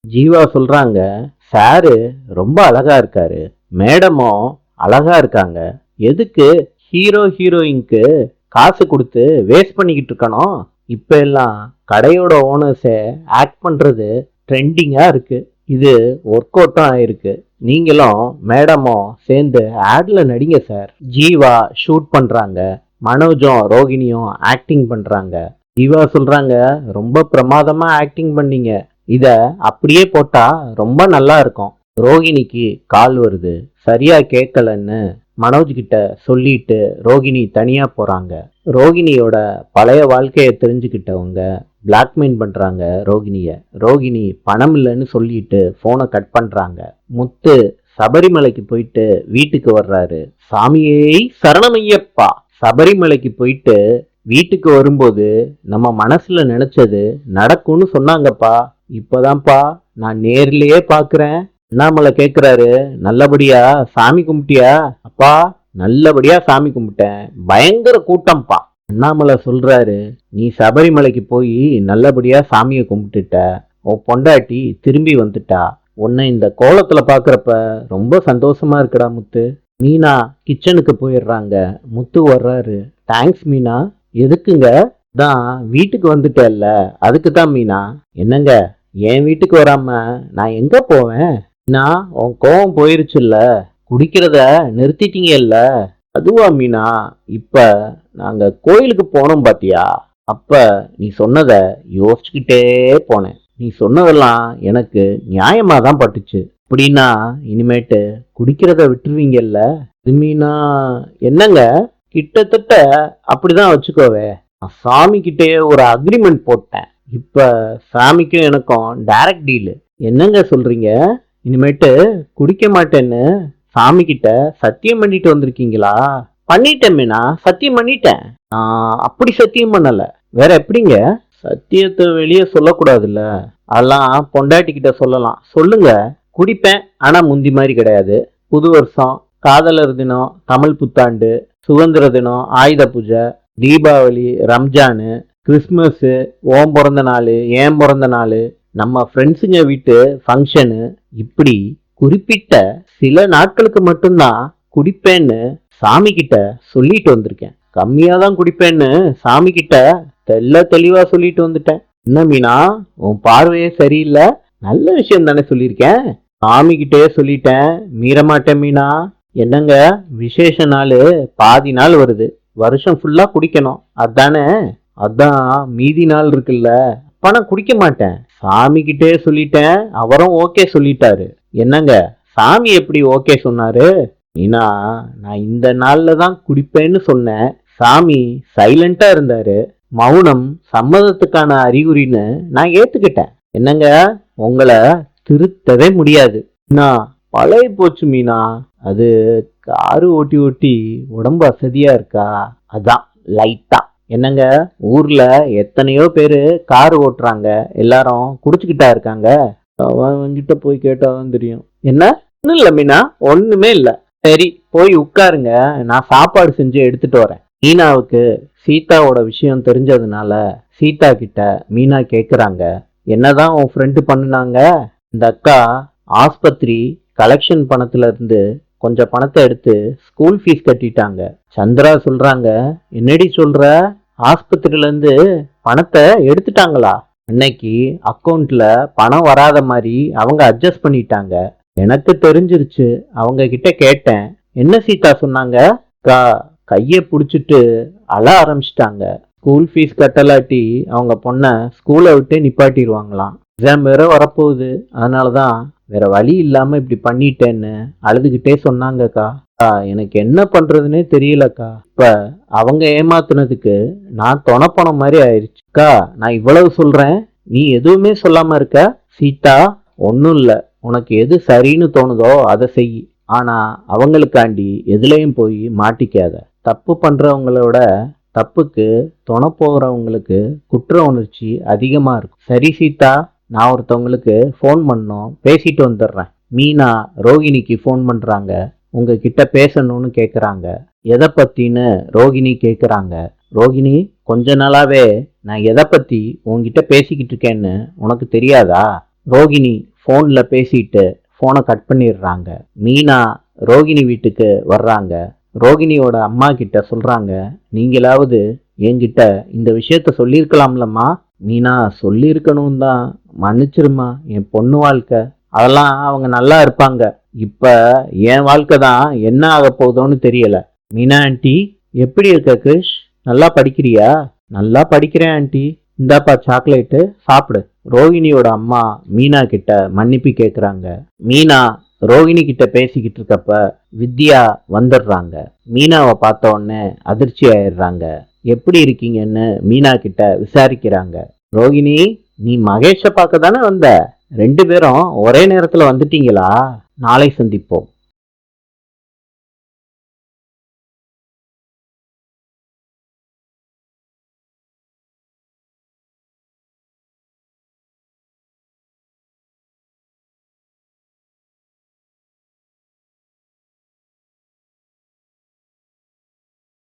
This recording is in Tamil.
ஜீவா சொல்றாங்க, சாரு ரொம்ப அழகா இருக்காரு, மேடமும் அழகா இருக்காங்க, எதுக்கு ஹீரோ ஹீரோயின்க்கு காசு கொடுத்து வேஸ்ட் பண்ணிக்கிட்டு இருக்கணும். இப்ப எல்லாம் கடையோட ஓனர்ஸே ஆக்ட் பண்றது ட்ரெண்டிங்கா இருக்கு. இது ஒர்க் அவுட்டும் ஆயிருக்கு. நீங்களும் மேடமும் சேர்ந்து ஆட்ல நடிங்க சார். ஜீவா ஷூட் பண்றாங்க, மனோஜும் ரோகிணியும் ஆக்டிங் பண்றாங்க. ஜீவா சொல்றாங்க, ரொம்ப பிரமாதமா ஆக்டிங் பண்ணீங்க, இத அப்படியே போட்டா ரொம்ப நல்லா இருக்கும். ரோகிணிக்கு கால் வருது, சரியா கேட்கலன்னு மனோஜ் கிட்ட சொல்லிட்டு ரோகிணி தனியா போறாங்க. ரோகிணியோட பழைய வாழ்க்கைய தெரிஞ்சுக்கிட்டவங்க பிளாக்மெயில் பண்றாங்க ரோகிணிய. ரோகிணி பணம் இல்லைன்னு சொல்லிட்டு போனை கட் பண்றாங்க. முத்து சபரிமலைக்கு போயிட்டு வீட்டுக்கு வர்றாரு. சாமியே சரணமையப்பா. சபரிமலைக்கு போயிட்டு வீட்டுக்கு வரும்போது நம்ம மனசுல நினைச்சது நடக்கும்னு சொன்னாங்கப்பா. இப்பதான்ப்பா நான் நேர்லயே பாக்குறேன். அண்ணாமலை கேக்குறாரு, நல்லபடியா சாமி கும்பிட்டியா? அப்பா, நல்லபடியா சாமி கும்பிட்டேன், பயங்கர கூட்டம்ப்பா. அண்ணாமலை சொல்றாரு, நீ சபரிமலைக்கு போய் நல்லபடியா சாமிய கும்பிட்டுட்ட, உன் பொண்டாட்டி திரும்பி வந்துட்டா, உன்னை இந்த கோலத்துல பாக்குறப்ப ரொம்ப சந்தோஷமா இருக்குடா முத்து. மீனா கிச்சனுக்கு போயிடுறாங்க. முத்து வர்றாரு. தேங்க்ஸ் மீனா. எதுக்குங்க? தான் வீட்டுக்கு வந்துட்டேல்ல, அதுக்கு தான் மீனா. என்னங்க, என் வீட்டுக்கு வராம நான் எங்க போவேன்? நான் உன் கோவம் போயிருச்சுல்ல, குடிக்கிறத நிறுத்திட்டீங்கல்ல, அதுவா மீனா? இப்ப நாங்க கோயிலுக்கு போனோம் பாத்தியா, அப்ப நீ சொன்னத யோசிச்சுக்கிட்டே போனேன். நீ சொன்னதெல்லாம் எனக்கு நியாயமா தான் பட்டுச்சு. அப்படின்னா இனிமேட்டு குடிக்கிறத விட்டுருவீங்கல்ல? இது மீனா. என்னங்க, கிட்டத்தட்ட அப்படிதான் வச்சுக்கோவே. நான் சாமி கிட்டே ஒரு அக்ரிமெண்ட் போட்டேன். இப்ப சாமிக்கும் எனக்கும் டைரக்ட் டீலு. என்னங்க சொல்றீங்க? இனிமேட்டு குடிக்க மாட்டேன்னு சாமி கிட்ட சத்தியம் பண்ணிட்டு வந்திருக்கீங்களா? பண்ணிட்டேன் மீனா, சத்தியம் பண்ணிட்டேன். நான் அப்படி சத்தியம் பண்ணல, வேற எப்படிங்க? சத்தியத்தை வெளியே சொல்லக்கூடாதுல்ல, அதெல்லாம் பொண்டாட்டி கிட்ட சொல்லலாம். சொல்லுங்க. குடிப்பேன், ஆனா முந்தி மாதிரி கிடையாது. புது வருஷம், காதலர் தினம், தமிழ் புத்தாண்டு, சுதந்திர தினம், ஆயுத பூஜை, தீபாவளி, ரம்ஜானு, கிறிஸ்மஸ், ஓம் பிறந்த நாள், ஏன் பிறந்த நாள், நம்ம ஃப்ரெண்ட்ஸுங்க வீட்டு ஃபங்க்ஷனு, இப்படி குறிப்பிட்ட சில நாட்களுக்கு மட்டும்தான் குடிப்பேன்னு சாமி கிட்ட சொல்லிட்டு வந்திருக்கேன். கம்மியா தான் குடிப்பேன்னு சாமி கிட்ட தெளிவா சொல்லிட்டு வந்துட்டேன். என்ன மீனா, உன் பார்வையே சரியில்லை, நல்ல விஷயம் தானே சொல்லியிருக்கேன். சாமி கிட்டே சொல்லிட்டேன், மீறமாட்டேன் மீனா. என்னங்க, விசேஷ நாள் பாதி நாள் வருது, வருஷம் ஃபுல்லா குடிக்கணும் அதானே? அதான் மீதி நாள் இருக்குல்ல, அப்ப நான் குடிக்க மாட்டேன். சாமி கிட்டே சொல்லிட்டேன், அவரும் ஓகே சொல்லிட்டாரு. என்னங்க, சாமி எப்படி ஓகே சொன்னாரு? மீனா, நான் இந்த நாள்ல தான் குடிப்பேன்னு சொன்னேன், சாமி சைலண்டா இருந்தாரு. மௌனம் சம்மதத்துக்கான அறிகுறின்னு நான் ஏத்துக்கிட்டேன். என்னங்க, உங்களை திருத்தவே முடியாது. நான் பழைய போச்சு மீனா, அது காரு ஓட்டி ஓட்டி உடம்பு அசதியா இருக்கா, அதான் லைட்டா. என்னங்க, ஊர்ல எத்தனையோ பேரு கார் ஓட்டுறாங்க, எல்லாரும் குடிச்சுக்கிட்டா இருக்காங்க. அவன்கிட்ட போய் கேட்டாதான் தெரியும். என்ன? ஒன்னும் இல்ல மீனா, ஒண்ணுமே இல்ல. சரி, போய் உட்காருங்க, நான் சாப்பாடு செஞ்சு எடுத்துட்டு வரேன். மீனாவுக்கு சீதாவோட விஷயம் தெரிஞ்சதுனால சீதா கிட்ட மீனா கேக்குறாங்க, என்னதான் உன் ஃப்ரெண்டு பண்ணுனாங்க? இந்த அக்கா ஆஸ்பத்திரி கலெக்ஷன் பணத்துல இருந்து கொஞ்சம் பணத்தை எடுத்து ஸ்கூல் ஃபீஸ் கட்டிட்டாங்க. சந்திரா சொல்றாங்க, என்னடி சொல்ற, ஆஸ்பத்திரியில இருந்து பணத்தை எடுத்துட்டாங்களா? அன்னைக்கு அக்கௌண்ட்ல பணம் வராத மாதிரி அவங்க அட்ஜஸ்ட் பண்ணிட்டாங்க. எனக்கு தெரிஞ்சிருச்சு, அவங்க கிட்ட கேட்டேன். என்ன சீதா சொன்னாங்க? கைய புடிச்சிட்டு அழ ஆரம்பிச்சிட்டாங்க. ஸ்கூல் ஃபீஸ் கட்டலாட்டி அவங்க பொண்ண ஸ்கூலை விட்டு நிப்பாட்டிடுவாங்களாம். எக்ஸாம் வேற வரப்போகுது, அதனாலதான் வேற வழி இல்லாம இப்படி பண்ணிட்டேன்னு அழுதுகிட்டே சொன்னாங்கக்கா. எனக்கு என்ன பண்றதுன்னே தெரியலக்கா. இப்ப அவங்க ஏமாத்துனதுக்கு நான் தொணப்பணம் மாதிரி ஆயிடுச்சுக்கா. நான் இவ்வளவு சொல்றேன், நீ எதுவுமே சொல்லாம இருக்க. சீதா, ஒன்னும் இல்ல, உனக்கு எது சரின்னு தோணுதோ அதை செய். ஆனா அவங்களுக்காண்டி எதுலயும் போய் மாட்டிக்காத. தப்பு பண்றவங்களோட தப்புக்கு துணை போகிறவங்களுக்கு குற்ற உணர்ச்சி அதிகமா இருக்கும். சரி சீதா, நான் ஒருத்தவங்களுக்கு ஃபோன் பண்ணோம், பேசிட்டு வந்துடுறேன். மீனா ரோகிணிக்கு ஃபோன் பண்றாங்க. உங்ககிட்ட பேசணும்னு கேக்குறாங்க. எதை பத்தின்னு ரோகிணி கேக்குறாங்க. ரோகிணி, கொஞ்ச நாளாவே நான் எதை பத்தி உன்கிட்ட பேசிக்கிட்டு இருக்கேன்னு உனக்கு தெரியாதா? ரோகிணி ஃபோன்ல பேசிட்டு ஃபோனை கட் பண்ணிடுறாங்க. மீனா ரோகிணி வீட்டுக்கு வர்றாங்க. ரோகிணியோட அம்மா கிட்ட சொல்றாங்க, நீங்களாவது என்கிட்ட இந்த விஷயத்த சொல்லியிருக்கலாம்லம்மா. மீனா, சொல்லியிருக்கணும் தான், மன்னிச்சிருமா, என் பொண்ணு வாழ்க்கை, அதெல்லாம் அவங்க நல்லா இருப்பாங்க. இப்ப என் வாழ்க்கை தான் என்ன ஆக போகுதோன்னு தெரியல. மீனா ஆண்டி, எப்படி இருக்க கிருஷ்? நல்லா படிக்கிறியா? நல்லா படிக்கிறேன் ஆண்டி. இந்தாப்பா சாக்லேட்டு, சாப்பிடு. ரோகிணியோட அம்மா மீனா கிட்ட மன்னிப்பு கேக்குறாங்க. மீனா ரோகிணி கிட்ட பேசிக்கிட்டு இருக்கப்ப வித்யா வந்துடுறாங்க. மீனாவை பார்த்த உடனே அதிர்ச்சி ஆயிடுறாங்க. எப்படி இருக்கீங்கன்னு மீனா கிட்ட விசாரிக்கிறாங்க. ரோகிணி, நீ மகேஷ பார்க்க தானே வந்த? ரெண்டு பேரும் ஒரே நேரத்துல வந்துட்டீங்களா? நாளை சந்திப்போம்.